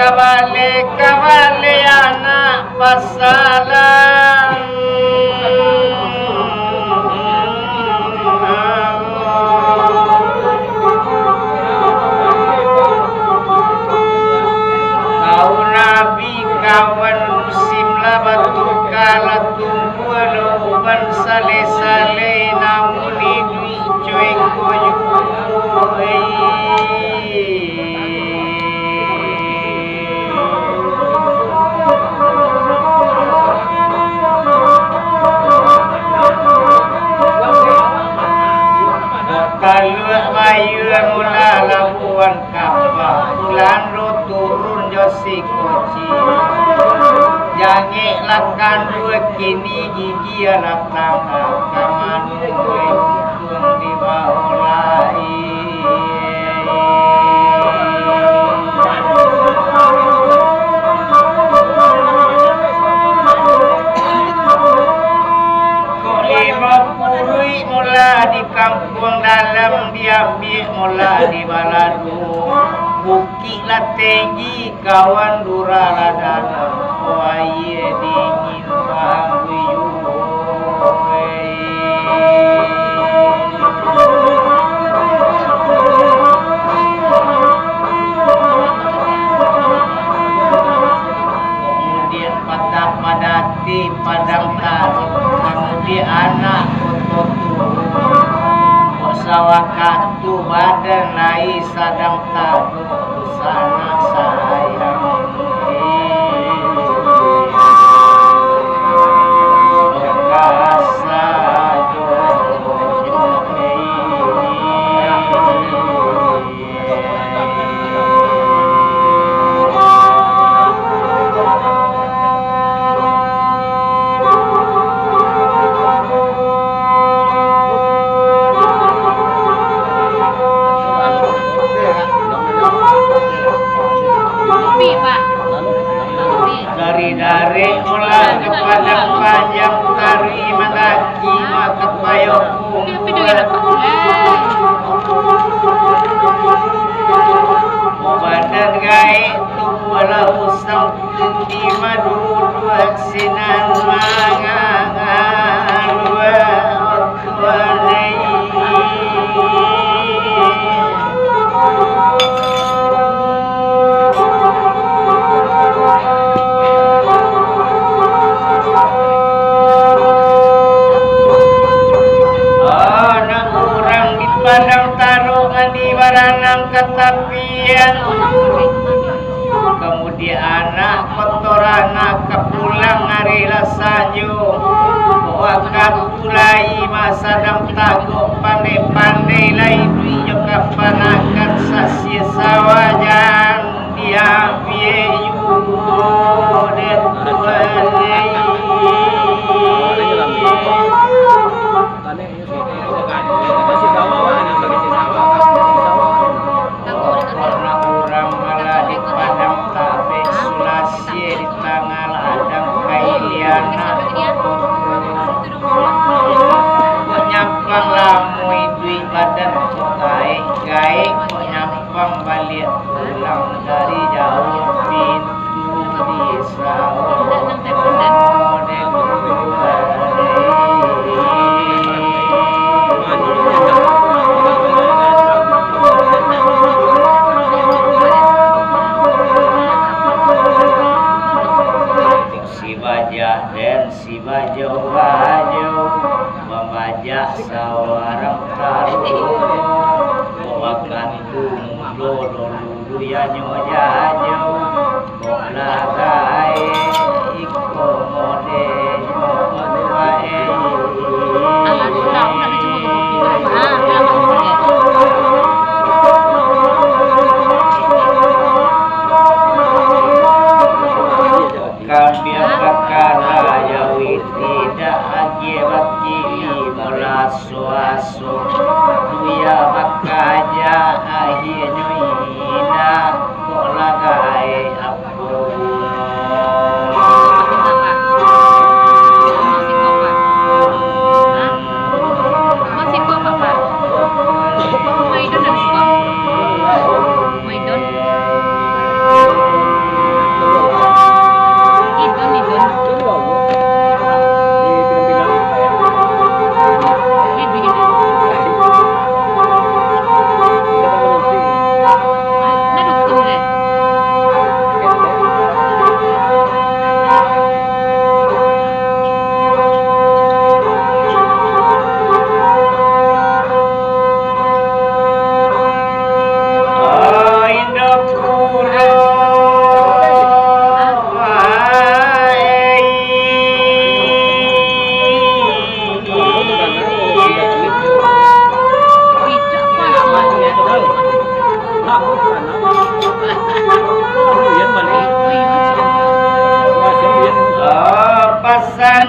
kawale anak pasalan kau nabi kawan musim labatu kala tunggu loban sale namun idui cuek koyu kalau bayu mula labuan kapal bulan turun josi koci jange lakan dua kini gigi anak tangga kaman hitung di bawah di kampung dalam diambil mula di baladu bukit lah tinggi kawan durala dalam waye dingin bahuyu kemudian patah padati padang taruh kemudian anak sawakatu badan lai sadang tabu sana sayang bekasa dari ulang kepada panjang tari mendaki makat payokku badan gaik tubuh usang di madu dua sinan mangan dua ortuanai padang taruhan di baranang ketapian kemudian anak kotor anak kepulang hari lasanyo wakat mulai masa dam tagok pandai-pandai lai dui joka panakan sasya sawajan dia piye yugo dan tuanai di tangan ladang kailiana kok nyampang lamu idui badan gaek kok nyampang balik pulang dari jauh pintu desa dan si bajau membajak sawarang taruh wakat tunggu dulu ya nyojajau kok lagai ikomode nyomode kami apakah yawi tidak lagi wakili melasu-asu duya makaja akhirnya ina kok lagai aku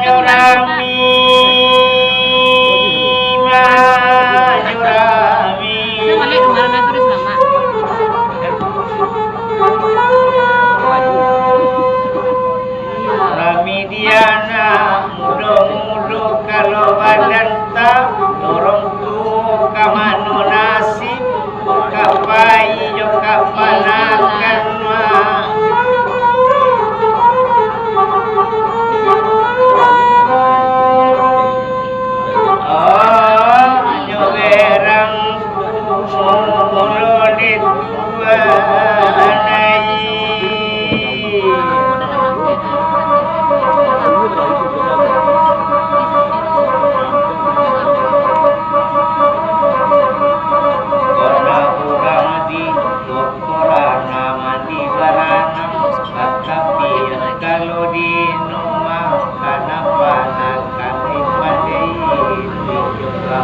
Manyurami Manyurami Ramidiana mudo-mudo kalau badan tak dorong tu kamano nasib kapai jo kapanakan mah nyoberang mulodit wanai karena urang di doktorana mandi barana tetapi kalau di rumah kenapa nak pandai juga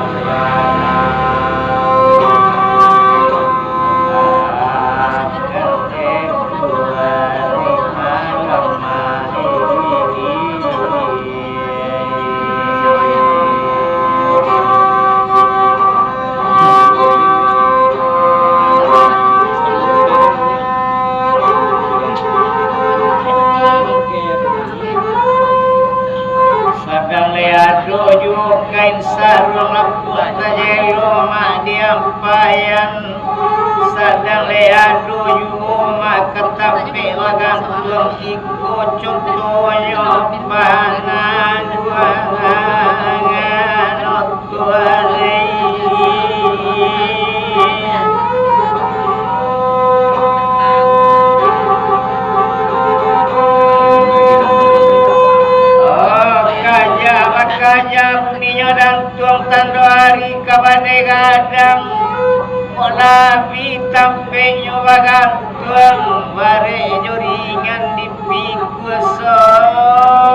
sadang leado kain sarung leput tajelo mak diampayan sadang leado mak ketape wagantung ikut contohnya panan juangan otualei kanya buninya dan tuang tando hari kabane gadang Nabi tampe nyoba gantung bare joringan di piku sora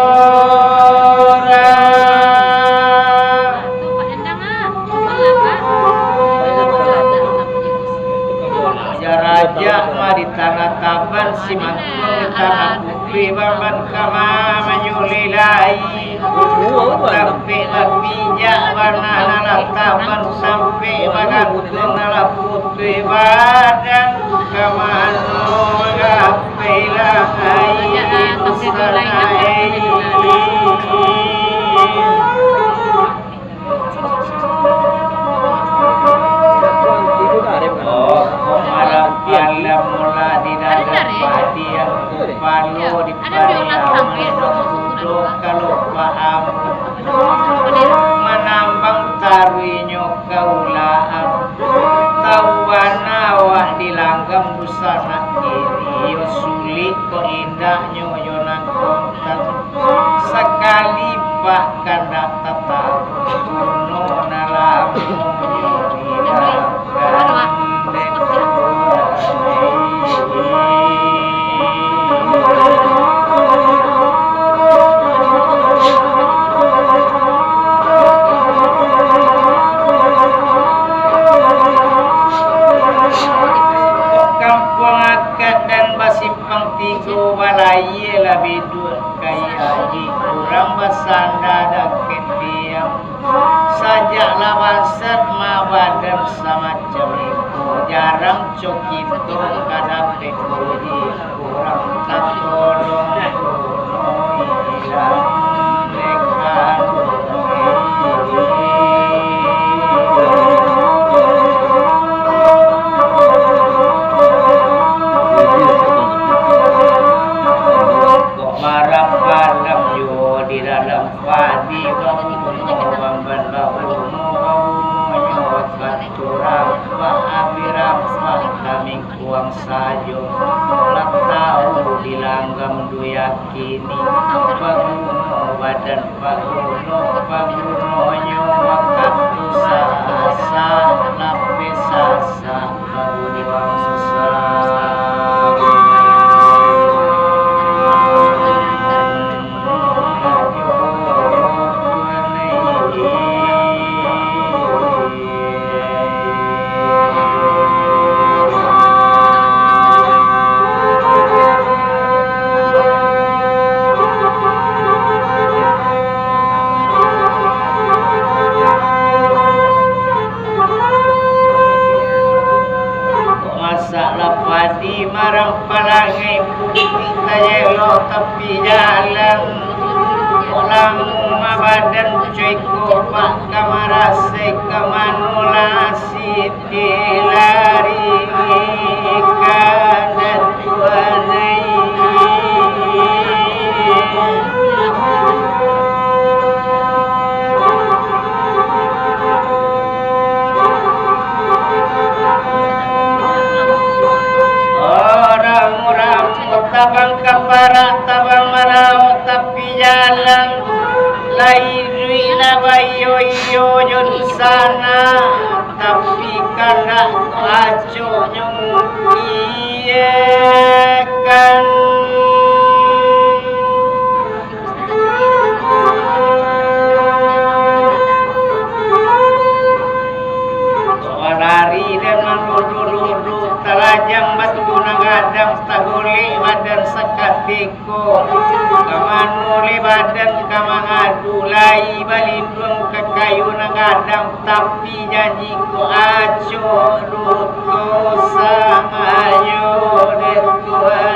raja mah di tanah taban si mantung di tanah putri baman kama menyulilai sampai lapija warna nala taban sampai magantung nala putri badan kamano gapelah air sanai alam mula di dalam padi yang kupalo di pariaman kalau paham menambang taruinyo kaulaan tawana wah dilanggam busana kiri yo sulit ko indahnya yonan kontak sekali pak kanda tata kuno nalam simpang tigo balai lebih dua kaya di kurang basanda daket diam sajak lawan serma badan sama cemiku jarang cokito kadape kuji kurang tak tolong hilang dekat di dalam padi bangun bangun menyuat curang abirang kami kuang sajo latau dilanggam du yakini bangun badan bangun nyuat sasa lapis sasa bangun di bangsa Badi marang palangai bukti tajelo tepi jalan Ulang mabadan cuy kopak kamarase kamanulasi dilari kadat tuanai tabang kapara tabang marao tapi jalan lain na bayo yo jun sana tapi kana aco nyung iye kan lari dan mendudu talajang batu nagadang taguli badan sekatiko kamanuli badan kamangadulai balindung ke kayu nagadang tapi janjiku aco ruto sama yo detuan